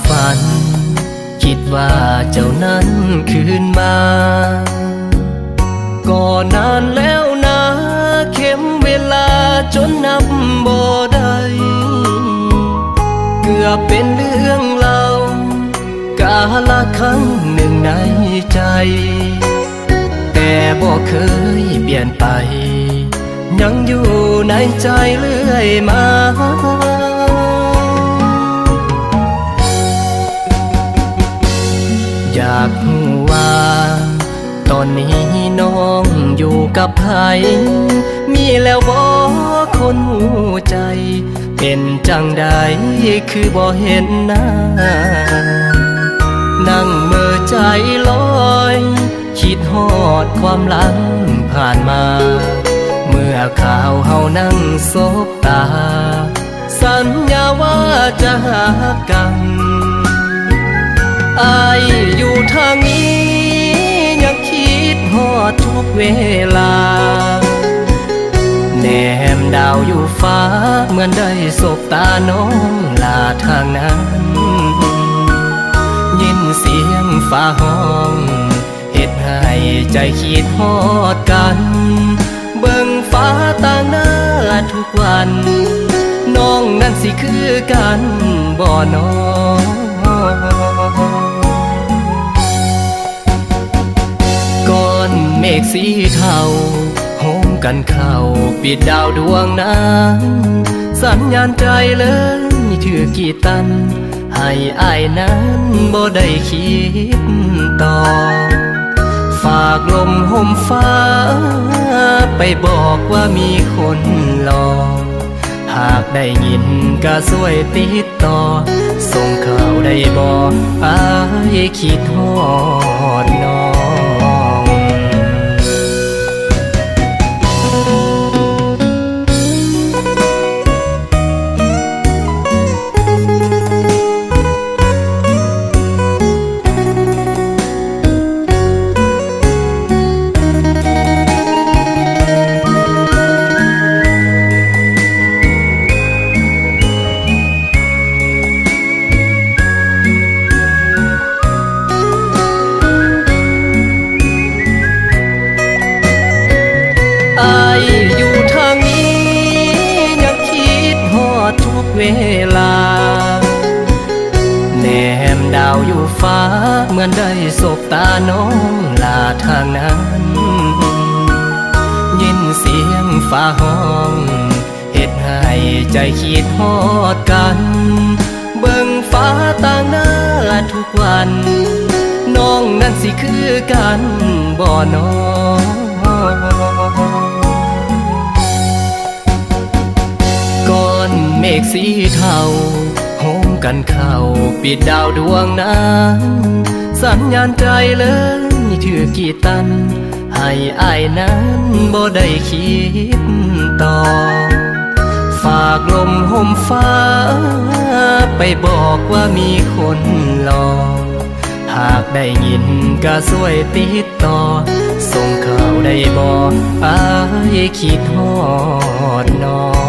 ฝันคิดว่าเจ้านั้นคืนมาก็นานแล้วนะเข็มเวลาจนนับบ่ได้เกือบเป็นเรื่องเล่ากาลครั้งหนึ่งในใจแต่บ่เคยเปลี่ยนไปยังอยู่ในใจเรื่อยมาอยากรู้ว่าตอนนี้น้องอยู่กับใครมีแล้วบ่คนหูใจเป็นจังใดคือบ่เห็นหน้านั่งเมื่อใจลอยคิดฮอดความหลังผ่านมาเมื่อข่าวเฮานั่งสบตาสัญญาว่าจะหากันอายอยู่ทางนี้ยังคิดฮอดทุกเวลาแนมดาวอยู่ฟ้าเหมือนได้สบตาน้องลาทางนั้นยินเสียงฟ้าห้องเฮ็ดให้ใจคิดฮอดกันเบิ่งฟ้าต่างหน้าทุกวันน้องนั้นสิคือกันบ่น้องก้อนเมฆสีเทาโฮมกันเข้าปิดดาวดวงนั้นสัญญาณใจเลยถือกี่ตันให้อายนั้นบ่ได้คิดต่อฝากลมห่มฟ้าไปบอกว่ามีคนรอหากได้ยินก็ช่วยติดต่อส่งข่าวได้บอกอายคิดฮอดน้องอายอยู่ทางนี้ยังคิดฮอดทุกเวลาแนมดาวอยู่ฟ้าเหมือนได้สบตาน้องลาทางนั้นยินเสียงฟ้าห้องเฮ็ดให้ใจคิดฮอดกันเบิ่งฟ้าต่างหน้าทุกวันน้องนั้นสิคือกันบ่น้องก้อนเมฆสีเทาโฮมกันเข้าปิดดาวดวงนั้นสัญญาณใจเลยถือกี่ตันให้อายนั้นบ่ได้คิดต่อฝากลมห่มฟ้าไปบอกว่ามีคนรอหากได้ยินก็ช่วยติดต่อส่งข่าวได้บอกอายคิดฮอดน้อง